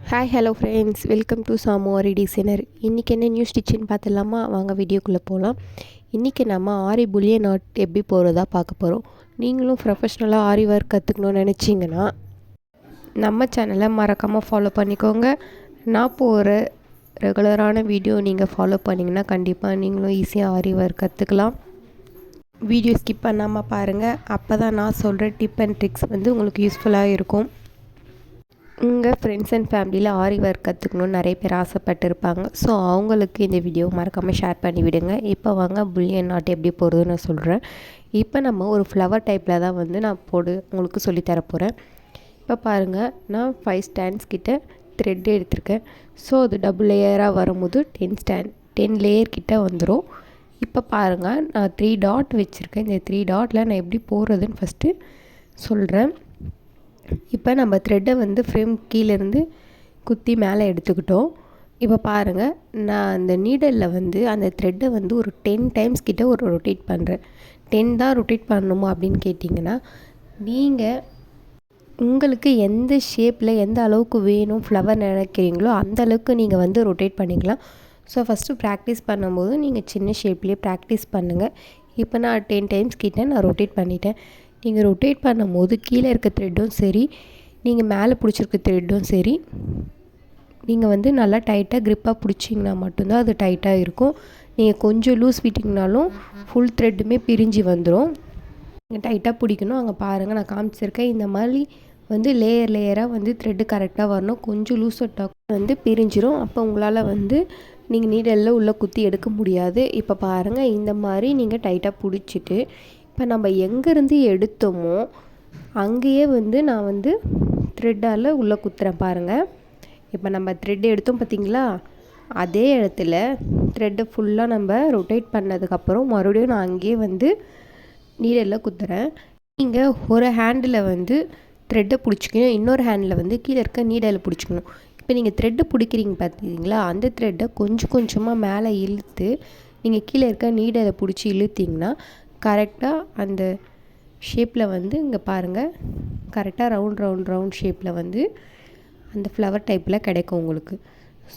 Hi hello friends, welcome to சாமோரி designer. இன்றைக்கி என்ன நியூ ஸ்டிச்சுன்னு பார்த்துடலாமா? வாங்க வீடியோக்குள்ளே போகலாம். இன்றைக்கி நம்ம ஆரி புல்லியன் நாட் எப்படி போகிறதா பார்க்க போகிறோம். நீங்களும் ப்ரொஃபஷ்னலாக ஆரி ஒர்க் கற்றுக்கணுன்னு நினச்சிங்கன்னா நம்ம சேனலை மறக்காமல் ஃபாலோ பண்ணிக்கோங்க. நான் போகிற ரெகுலரான வீடியோ நீங்கள் ஃபாலோ பண்ணிங்கன்னா கண்டிப்பாக நீங்களும் ஈஸியாக ஆரி ஒர்க் கற்றுக்கலாம். வீடியோ ஸ்கிப் பண்ணாமல் பாருங்கள். அப்போ தான் நான் சொல்கிற டிப் அண்ட் ட்ரிக்ஸ் உங்களுக்கு யூஸ்ஃபுல்லாக இருக்கும். உங்கள் ஃப்ரெண்ட்ஸ் அண்ட் ஃபேமிலியில் ஆரி ஒர்க் கற்றுக்கணுன்னு நிறைய பேர் ஆசைப்பட்டுருப்பாங்க. ஸோ அவங்களுக்கு இந்த வீடியோ மறக்காமல் ஷேர் பண்ணி விடுங்க. இப்போ வாங்க புல்லியன் நாட் எப்படி போடுறதுன்னு நான் சொல்கிறேன். இப்போ நம்ம ஒரு ஃப்ளவர் டைப்பில் தான் நான் உங்களுக்கு சொல்லித்தர போகிறேன். இப்போ பாருங்கள், நான் 5 ஸ்டாண்ட்ஸ் கிட்ட த்ரெட் எடுத்திருக்கேன். ஸோ அது டபுள் லேயராக வரும்போது 10 லேயர் கிட்ட வந்துடும். இப்போ பாருங்கள், நான் 3 டாட் வச்சுருக்கேன். இந்த 3 டாட்டில் நான் எப்படி போடுறதுன்னு ஃபஸ்ட்டு சொல்கிறேன். இப்போ நம்ம த்ரெட்டை ஃப்ரேம் கீழேருந்து குத்தி மேலே எடுத்துக்கிட்டோம். இப்போ பாருங்கள், நான் அந்த நீடலில் அந்த த்ரெட்டை ஒரு 10 டைம்ஸ் கிட்ட ரொட்டேட் பண்ணுறேன். 10 தான் ரொட்டேட் பண்ணணுமா அப்படின்னு கேட்டிங்கன்னா, நீங்கள் உங்களுக்கு எந்த ஷேப்பில் எந்த அளவுக்கு வேணும் ஃப்ளவர் நினைக்கிறீங்களோ அந்த அளவுக்கு நீங்கள் ரொட்டேட் பண்ணிக்கலாம். ஸோ ஃபஸ்ட்டு ப்ராக்டிஸ் பண்ணும்போது நீங்கள் சின்ன ஷேப்லேயே ப்ராக்டிஸ் பண்ணுங்கள். இப்போ நான் 10 டைம்ஸ் கிட்ட நான் ரொட்டேட் பண்ணிட்டேன். நீங்கள் ரொட்டேட் பண்ணும்போது கீழே இருக்க த்ரெட்டும் சரி, நீங்கள் மேலே பிடிச்சிருக்க த்ரெட்டும் சரி, நீங்கள் நல்லா டைட்டாக க்ரிப்பாக பிடிச்சிங்கன்னா மட்டும்தான் அது டைட்டாக இருக்கும். நீங்கள் கொஞ்சம் லூஸ் விட்டிங்கனாலும் ஃபுல் த்ரெட்டுமே பிரிஞ்சு வந்துடும். நீங்கள் டைட்டாக பிடிக்கணும். அங்கே பாருங்கள், நான் காமிச்சிருக்கேன். இந்த மாதிரி லேயர் லேயராக த்ரெட்டு கரெக்டாக வரணும். கொஞ்சம் லூஸ் விட்டால் பிரிஞ்சிடும். அப்போ உங்களால் நீங்கள் நீடலில் உள்ளே குத்தி எடுக்க முடியாது. இப்போ பாருங்கள், இந்த மாதிரி நீங்கள் டைட்டாக பிடிச்சிட்டு இப்போ நம்ம எங்கேருந்து எடுத்தோமோ அங்கேயே நான் த்ரெட்டால் உள்ளே குத்துறேன் பாருங்கள். இப்போ நம்ம த்ரெட் எடுத்தோம் பார்த்திங்களா, அதே இடத்துல த்ரெட்டை ஃபுல்லாக நம்ம ரொட்டேட் பண்ணதுக்கப்புறம் மறுபடியும் நான் அங்கேயே நீடலில் குத்துறேன். நீங்கள் ஒரு ஹேண்டில் த்ரெட்டை பிடிச்சிக்கணும், இன்னொரு ஹேண்டில் கீழே இருக்க நீடலை பிடிச்சிக்கணும். இப்போ நீங்கள் த்ரெட்டு பிடிக்கிறீங்க பார்த்தீங்களா, அந்த த்ரெட்டை கொஞ்சம் கொஞ்சமாக மேலே இழுத்து நீங்கள் கீழே இருக்க நீடலை பிடிச்சி இழுத்திங்கன்னா கரெக்டாக அந்த ஷேப்பில் இங்கே பாருங்கள், கரெக்டாக ரவுண்ட் ஷேப்பில் அந்த ஃப்ளவர் டைப்பில் கிடைக்கும் உங்களுக்கு.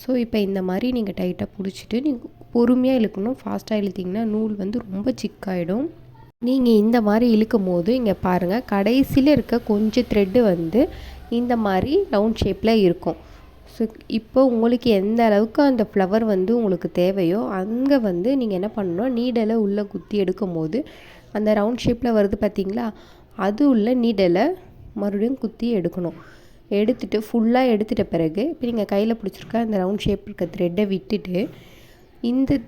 ஸோ இப்போ இந்த மாதிரி நீங்கள் டைட்டாக பிடிச்சிட்டு நீங்கள் பொறுமையாக இழுக்கணும். ஃபாஸ்ட்டாக இழுத்திங்கன்னா நூல் ரொம்ப சிக்காயிடும். நீங்கள் இந்த மாதிரி இழுக்கும் போது இங்கே பாருங்கள், கடைசியில் இருக்க கொஞ்சம் த்ரெட்டு இந்த மாதிரி ரவுண்ட் ஷேப்பில் இருக்கும். ஸோ இப்போ உங்களுக்கு எந்த அளவுக்கு அந்த ஃப்ளவர் உங்களுக்கு தேவையோ அங்கே நீங்கள் என்ன பண்ணணும், நீடலை உள்ளே குத்தி எடுக்கும் போது அந்த ரவுண்ட் ஷேப்பில் வருது பார்த்திங்களா, அது உள்ள நீடலை மறுபடியும் குத்தி எடுக்கணும். எடுத்துகிட்டு ஃபுல்லாக எடுத்துகிட்ட பிறகு இப்போ நீங்கள் கையில் பிடிச்சிருக்க அந்த ரவுண்ட் ஷேப் இருக்க த்ரெட்டை விட்டுட்டு இந்த